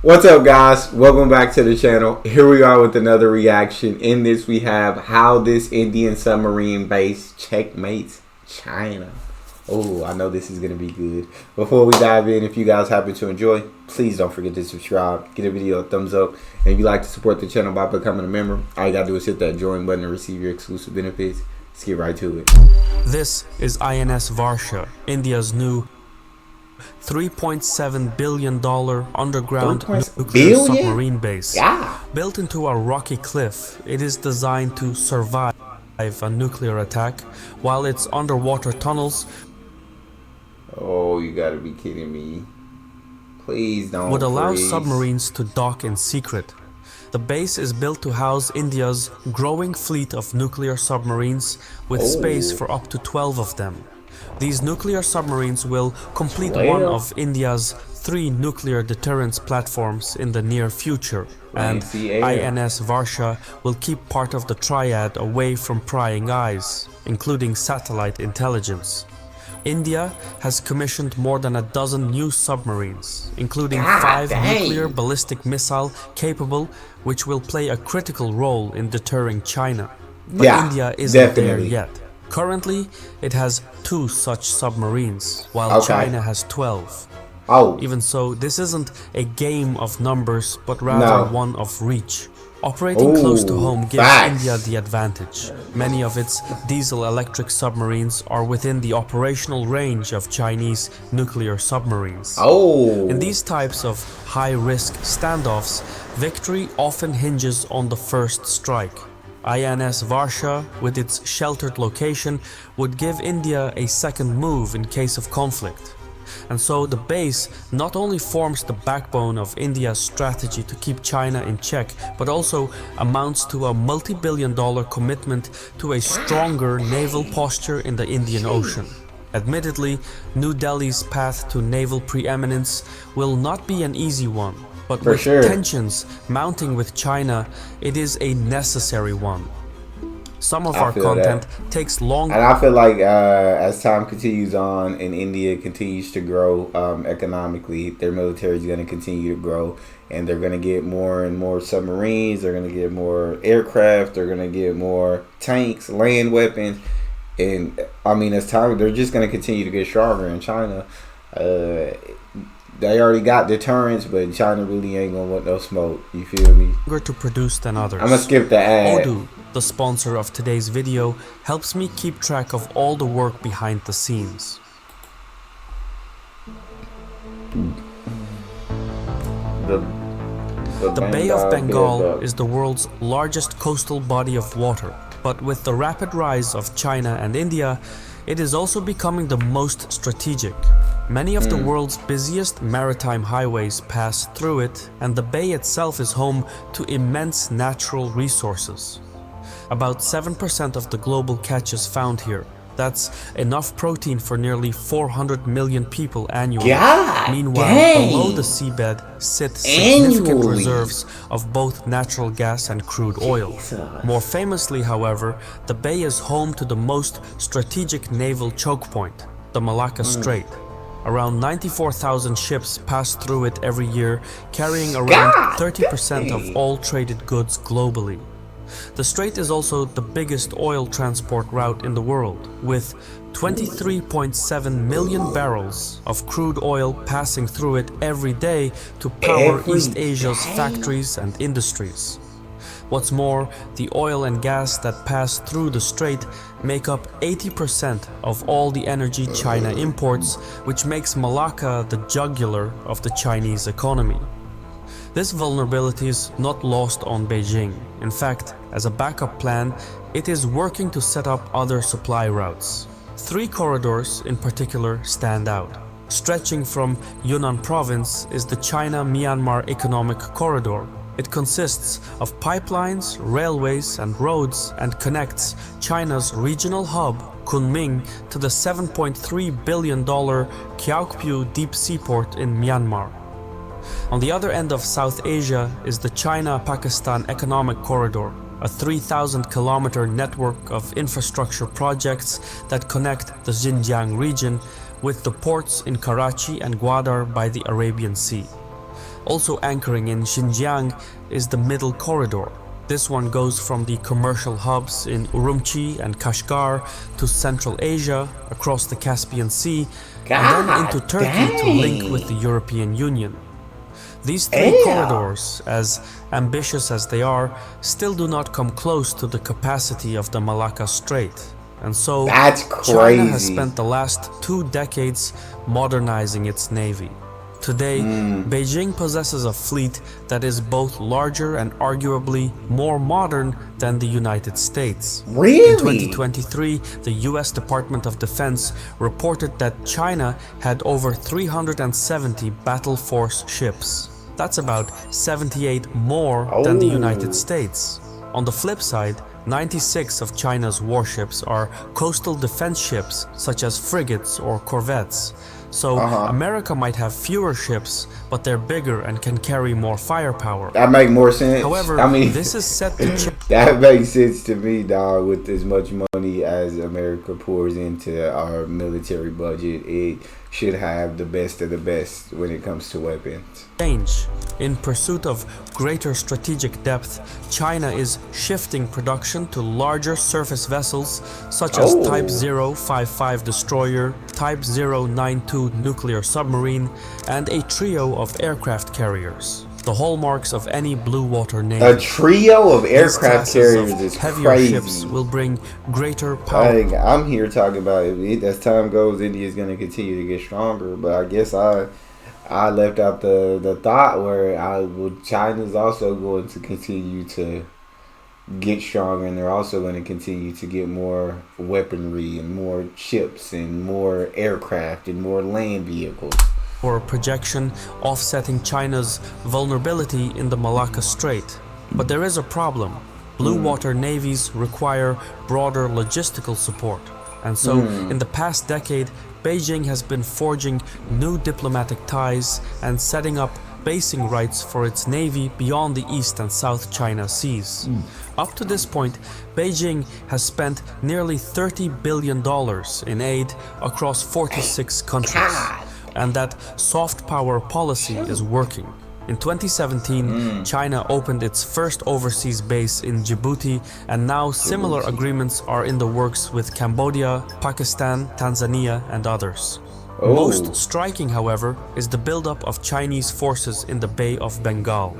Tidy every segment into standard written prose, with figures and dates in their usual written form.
What's up, guys? Welcome back to the channel. Here we are with another reaction. In this we have how this Indian submarine base checkmates China. Oh, I know this is going to be good. Before we dive in, if you guys happen to enjoy, please don't forget to subscribe. Give the video a thumbs up. And if you'd like to support the channel by becoming a member, all you got to do is hit that join button to receive your exclusive benefits. Let's get right to it. This is INS Varsha, India's new $3.7 billion underground nuclear submarine base. Built into a rocky cliff, it is designed to survive a nuclear attack, while its underwater tunnels Oh, you gotta be kidding me. Please don't. Would allow submarines to dock in secret. The base is built to house India's growing fleet of nuclear submarines, with space for up to 12 of them. These nuclear submarines will complete one of India's 3 nuclear deterrence platforms in the near future, and INS Varsha will keep part of the triad away from prying eyes, including satellite intelligence. India has commissioned more than a dozen new submarines, including 5 nuclear ballistic missile capable, which will play a critical role in deterring China. But India isn't there yet. Currently, it has 2 such submarines, while China has 12. Even so, this isn't a game of numbers, but rather one of reach. Operating close to home gives India the advantage. Many of its diesel-electric submarines are within the operational range of Chinese nuclear submarines. In these types of high-risk standoffs, victory often hinges on the first strike. INS Varsha, with its sheltered location, would give India a second move in case of conflict. And so the base not only forms the backbone of India's strategy to keep China in check, but also amounts to a multi-billion-dollar commitment to a stronger naval posture in the Indian Ocean. Admittedly, New Delhi's path to naval preeminence will not be an easy one, but with tensions mounting with China, it is a necessary one. Some of our content takes long, and I feel like as time continues on and India continues to grow economically, their military is going to continue to grow, and they're going to get more and more submarines. They're going to get more aircraft. They're going to get more tanks, land weapons, and I mean, as time, they're just going to continue to get stronger. In China, they already got deterrence, but China really ain't gonna want no smoke. You feel me? To produce than others. I'm gonna skip the ad. Odoo, the sponsor of today's video, helps me keep track of all the work behind the scenes. The Bay of Bengal is the world's largest coastal body of water, but with the rapid rise of China and India, it is also becoming the most strategic. Many of the world's busiest maritime highways pass through it, and the bay itself is home to immense natural resources. About 7% of the global catch is found here. That's enough protein for nearly 400 million people annually. Meanwhile, below the seabed sit significant reserves of both natural gas and crude oil. More famously, however, the bay is home to the most strategic naval choke point, the Malacca Strait. Around 94,000 ships pass through it every year, carrying around 30% of all traded goods globally. The strait is also the biggest oil transport route in the world, with 23.7 million barrels of crude oil passing through it every day to power East Asia's factories and industries. What's more, the oil and gas that pass through the strait make up 80% of all the energy China imports, which makes Malacca the jugular of the Chinese economy. This vulnerability is not lost on Beijing. In fact, as a backup plan, it is working to set up other supply routes. 3 corridors in particular stand out. Stretching from Yunnan province is the China-Myanmar Economic Corridor. It consists of pipelines, railways and roads, and connects China's regional hub, Kunming, to the $7.3 billion Kyaukphyu deep seaport in Myanmar. On the other end of South Asia is the China-Pakistan Economic Corridor, a 3,000-kilometer network of infrastructure projects that connect the Xinjiang region with the ports in Karachi and Gwadar by the Arabian Sea. Also anchoring in Xinjiang is the Middle Corridor. This one goes from the commercial hubs in Urumqi and Kashgar to Central Asia, across the Caspian Sea, and then into Turkey to link with the European Union. These three corridors, as ambitious as they are, still do not come close to the capacity of the Malacca Strait. And so, China has spent the last 2 decades modernizing its navy. Today, Beijing possesses a fleet that is both larger and arguably more modern than the United States. Really? In 2023, the US Department of Defense reported that China had over 370 battle force ships. That's about 78 more than the United States. On the flip side, 96 of China's warships are coastal defense ships such as frigates or corvettes. So America might have fewer ships, but they're bigger and can carry more firepower. That make more sense. However, I mean, this is set to change. That makes sense to me, dog. With as much money as America pours into our military budget, it should have the best of the best when it comes to weapons. In pursuit of greater strategic depth, China is shifting production to larger surface vessels such as Type 055 destroyer, Type 092 nuclear submarine, and a trio of aircraft carriers, the hallmarks of any blue water navy. A trio of aircraft carriers is heavier crazy. Ships will bring greater power. I'm here talking about it. As time goes, India is going to continue to get stronger, but I guess I left out the thought where China's also going to continue to get stronger, and they're also going to continue to get more weaponry and more ships and more aircraft and more land vehicles. For projection, offsetting China's vulnerability in the Malacca Strait. But there is a problem. Blue water navies require broader logistical support. And so, in the past decade, Beijing has been forging new diplomatic ties and setting up basing rights for its navy beyond the East and South China Seas. Up to this point, Beijing has spent nearly $30 billion in aid across 46 countries. And that soft power policy is working. In 2017, China opened its first overseas base in Djibouti, and now similar agreements are in the works with Cambodia, Pakistan, Tanzania, and others. Most striking, however, is the buildup of Chinese forces in the Bay of Bengal.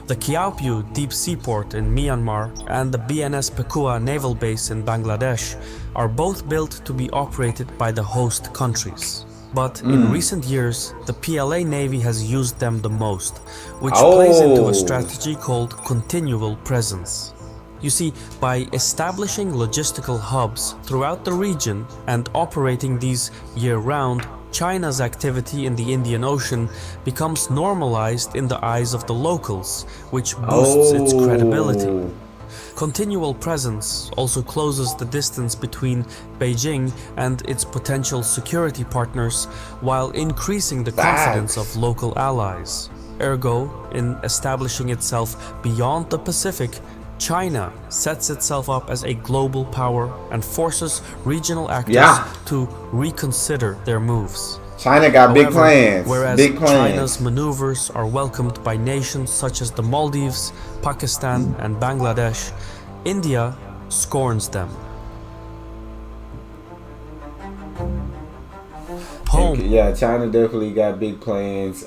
The Kiaopiu deep seaport in Myanmar and the BNS Pekua naval base in Bangladesh are both built to be operated by the host countries. But in recent years, the PLA Navy has used them the most, which plays into a strategy called continual presence. You see, by establishing logistical hubs throughout the region and operating these year-round, China's activity in the Indian Ocean becomes normalized in the eyes of the locals, which boosts its credibility. Continual presence also closes the distance between Beijing and its potential security partners while increasing the confidence of local allies. Ergo, in establishing itself beyond the Pacific, China sets itself up as a global power and forces regional actors to reconsider their moves. China got big plans. Whereas China's maneuvers are welcomed by nations such as the Maldives, Pakistan, and Bangladesh, India scorns them. Yeah, China definitely got big plans.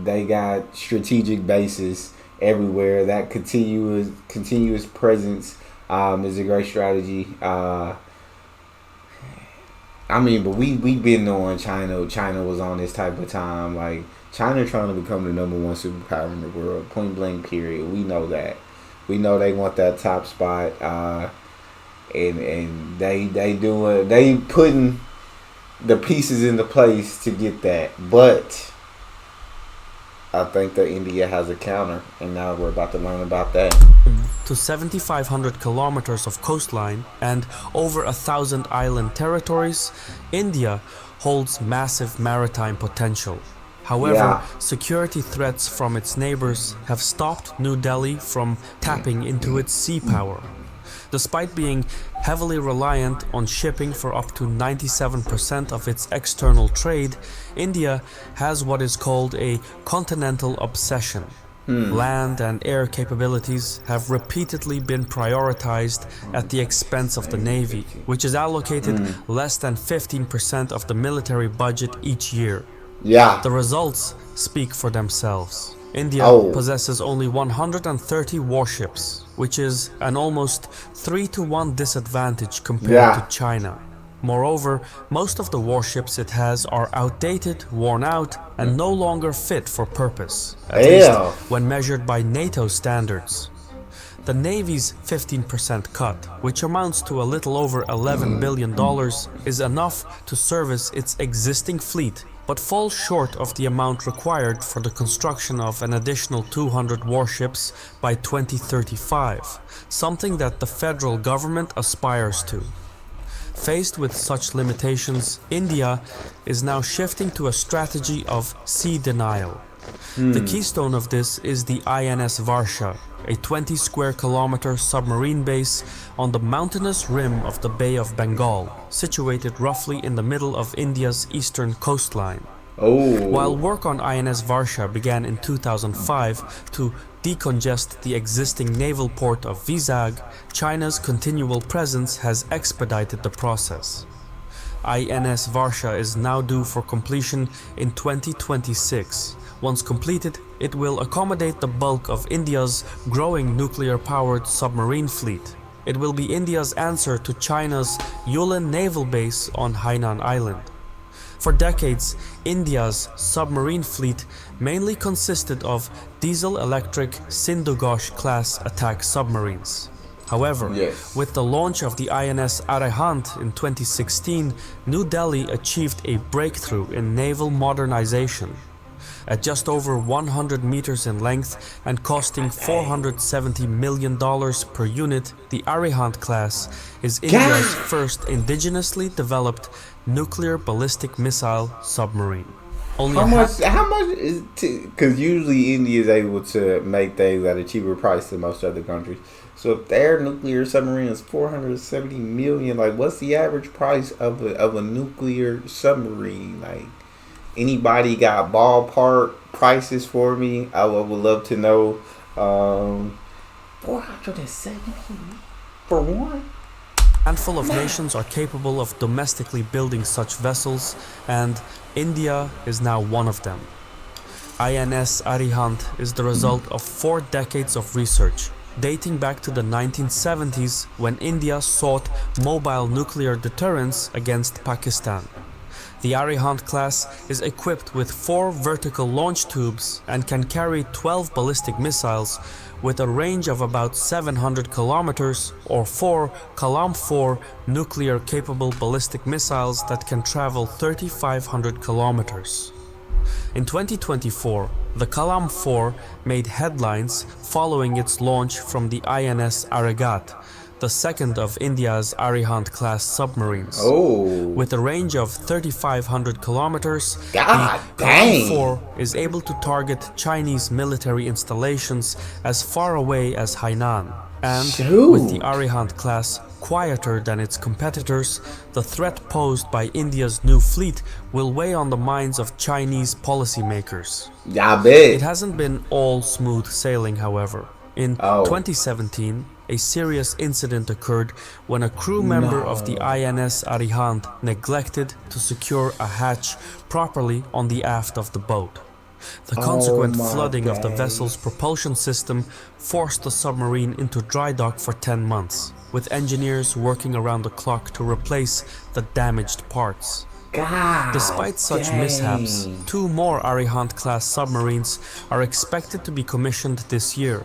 They got strategic bases everywhere. That continuous presence is a great strategy. I mean, but we've been knowing China was on this type of time. Like, China trying to become the #1 superpower in the world, point blank period. We know that. We know they want that top spot, and they putting the pieces into place to get that. But I think that India has a counter, and now we're about to learn about that. To 7,500 kilometers of coastline and over 1,000 island territories, India holds massive maritime potential. However, security threats from its neighbors have stopped New Delhi from tapping into its sea power. Despite being heavily reliant on shipping for up to 97% of its external trade, India has what is called a continental obsession. Land and air capabilities have repeatedly been prioritized at the expense of the Navy, which is allocated less than 15% of the military budget each year. Yeah. The results speak for themselves. India possesses only 130 warships, which is an almost 3-to-1 disadvantage compared to China. Moreover, most of the warships it has are outdated, worn out, and no longer fit for purpose, at least when measured by NATO standards. The Navy's 15% cut, which amounts to a little over $11 billion, is enough to service its existing fleet, but falls short of the amount required for the construction of an additional 200 warships by 2035, something that the federal government aspires to. Faced with such limitations, India is now shifting to a strategy of sea denial. The keystone of this is the INS Varsha, a 20 square kilometer submarine base on the mountainous rim of the Bay of Bengal, situated roughly in the middle of India's eastern coastline. While work on INS Varsha began in 2005 to decongest the existing naval port of Vizag, China's continual presence has expedited the process. INS Varsha is now due for completion in 2026. Once completed, it will accommodate the bulk of India's growing nuclear-powered submarine fleet. It will be India's answer to China's Yulin naval base on Hainan Island. For decades, India's submarine fleet mainly consisted of diesel-electric Sindhu-Ghosh-class attack submarines. However, with the launch of the INS Arihant in 2016, New Delhi achieved a breakthrough in naval modernization. At just over 100 meters in length and costing $470 million per unit, the Arihant class is India's first indigenously developed nuclear ballistic missile submarine. How much is because usually India is able to make things at a cheaper price than most other countries. So if their nuclear submarine is $470 million, like what's the average price of a nuclear submarine? Like, anybody got ballpark prices for me? I would love to know. 470 for one. A handful of nations are capable of domestically building such vessels, and India is now one of them. INS Arihant is the result of 4 decades of research, dating back to the 1970s when India sought mobile nuclear deterrence against Pakistan. The Arihant class is equipped with 4 vertical launch tubes and can carry 12 ballistic missiles with a range of about 700 kilometers or 4 Kalam-4 nuclear-capable ballistic missiles that can travel 3,500 kilometers. In 2024, the Kalam-4 made headlines following its launch from the INS Arigat, the second of India's Arihant-class submarines. With a range of 3,500 kilometers, the Kalam-4 is able to target Chinese military installations as far away as Hainan. And with the Arihant class quieter than its competitors, the threat posed by India's new fleet will weigh on the minds of Chinese policymakers. It hasn't been all smooth sailing, however. In 2017, a serious incident occurred when a crew member of the INS Arihant neglected to secure a hatch properly on the aft of the boat. The consequent flooding of the vessel's propulsion system forced the submarine into dry dock for 10 months, with engineers working around the clock to replace the damaged parts. Despite such mishaps, 2 more Arihant-class submarines are expected to be commissioned this year.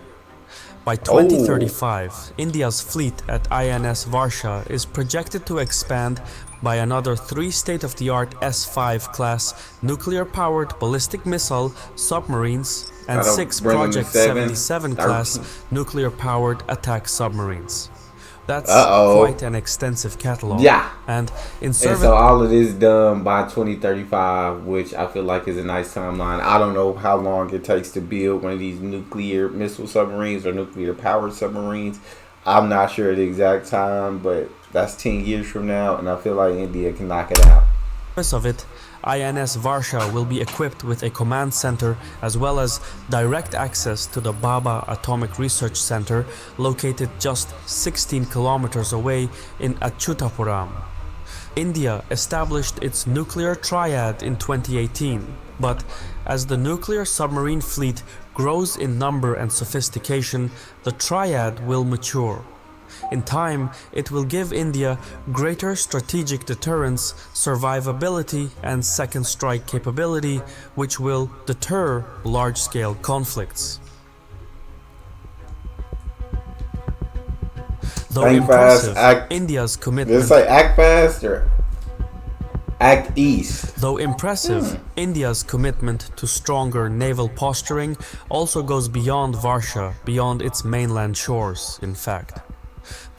By 2035, India's fleet at INS Varsha is projected to expand by another 3 state-of-the-art S-5 class nuclear-powered ballistic missile submarines and 6 Project 77 class nuclear-powered attack submarines. That's quite an extensive catalog. And so all of this done by 2035, which I feel like is a nice timeline. I don't know how long it takes to build one of these nuclear missile submarines or nuclear powered submarines. I'm not sure the exact time, but that's 10 years from now, and I feel like India can knock it out. Of it, INS Varsha will be equipped with a command center as well as direct access to the Baba Atomic Research Center, located just 16 kilometers away in Achyutapuram. India established its nuclear triad in 2018, but as the nuclear submarine fleet grows in number and sophistication, the triad will mature. In time, it will give India greater strategic deterrence, survivability, and second strike capability, which will deter large-scale conflicts. Though impressive, India's commitment... Did it say act fast or act east? Though impressive, India's commitment to stronger naval posturing also goes beyond Varsha, beyond its mainland shores, in fact.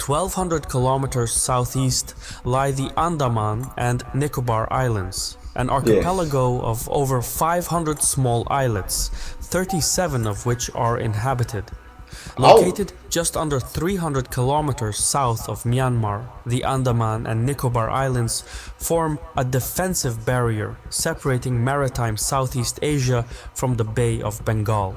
1,200 kilometers southeast lie the Andaman and Nicobar Islands, an archipelago of over 500 small islets, 37 of which are inhabited. Located just under 300 kilometers south of Myanmar, the Andaman and Nicobar Islands form a defensive barrier separating maritime Southeast Asia from the Bay of Bengal.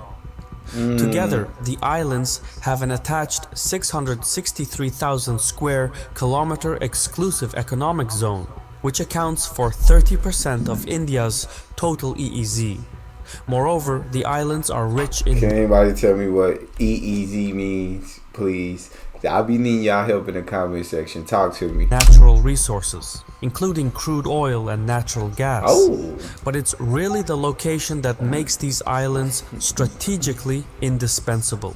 Together, the islands have an attached 663,000 square kilometer exclusive economic zone, which accounts for 30% of India's total EEZ. Moreover, the islands are rich in... Can anybody tell me what EEZ means, please? I'll be needing y'all help in the comment section. Talk to me. Natural resources, including crude oil and natural gas. But it's really the location that makes these islands strategically indispensable.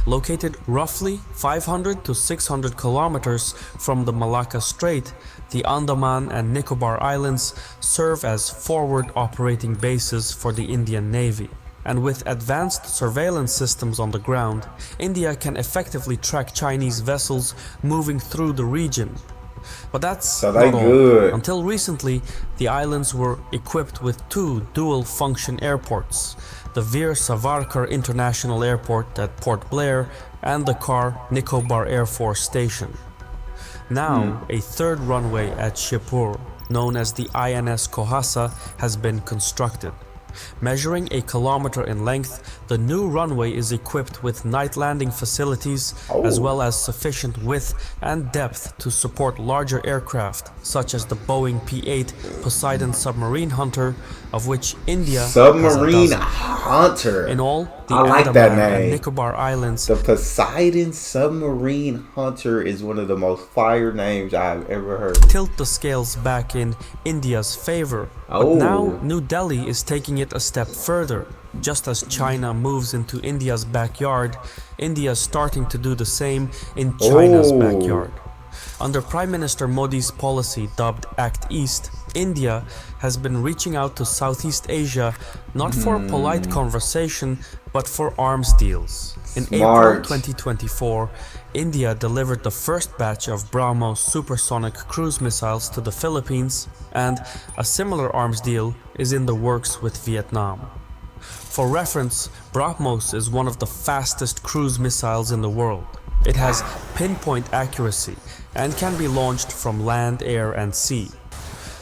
Located roughly 500 to 600 kilometers from the Malacca Strait, the Andaman and Nicobar Islands serve as forward operating bases for the Indian Navy. And with advanced surveillance systems on the ground, India can effectively track Chinese vessels moving through the region. But that's not all. Until recently, the islands were equipped with two dual-function airports, the Veer Savarkar International Airport at Port Blair and the Car Nicobar Air Force Station. Now, a third runway at Shibpur, known as the INS Kohasa, has been constructed. Measuring a kilometer in length, the new runway is equipped with night landing facilities as well as sufficient width and depth to support larger aircraft, such as the Boeing P-8 Poseidon Submarine Hunter, of which India Submarine has a dozen. Hunter. In all, the I like that name. and Nicobar Islands. The Poseidon Submarine Hunter is one of the most fire names I've ever heard. Tilt the scales back in India's favor. But now New Delhi is taking it a step further. Just as China moves into India's backyard, India is starting to do the same in China's backyard. Under Prime Minister Modi's policy dubbed Act East, India has been reaching out to Southeast Asia not for polite conversation, but for arms deals. In April 2024, India delivered the first batch of BrahMos supersonic cruise missiles to the Philippines, and a similar arms deal is in the works with Vietnam. For reference, BrahMos is one of the fastest cruise missiles in the world. It has pinpoint accuracy and can be launched from land, air, and sea.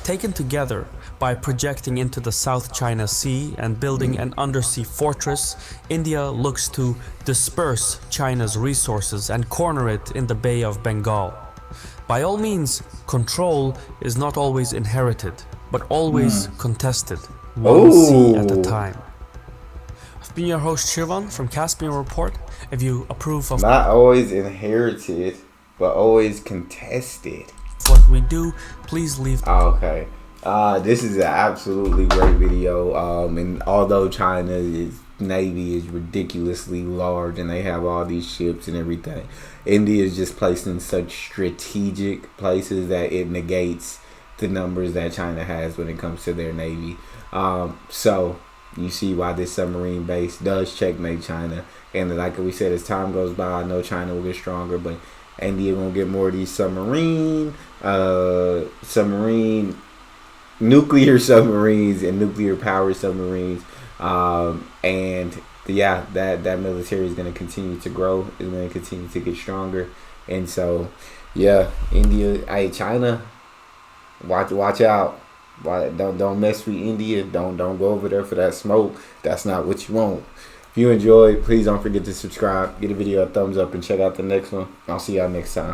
Taken together, by projecting into the South China Sea and building an undersea fortress, India looks to disperse China's resources and corner it in the Bay of Bengal. By all means, control is not always inherited, but always contested, one sea at a time. I've been your host Shirvan from Caspian Report. If you approve of not always inherited, but always contested what we do, please leave. Okay. This is an absolutely great video. And although China's Navy is ridiculously large and they have all these ships and everything, India is just placed in such strategic places that it negates the numbers that China has when it comes to their Navy. So you see why this submarine base does checkmate China. And like we said, as time goes by, I know China will get stronger, but India gonna get more of these nuclear submarines and nuclear powered submarines, and yeah, that military is going to continue to grow. It's going to continue to get stronger. And so, yeah, India, hey, China, watch out. Don't mess with India. Don't go over there for that smoke. That's not what you want. If you enjoyed, please don't forget to subscribe, give the video a thumbs up, and check out the next one. I'll see y'all next time.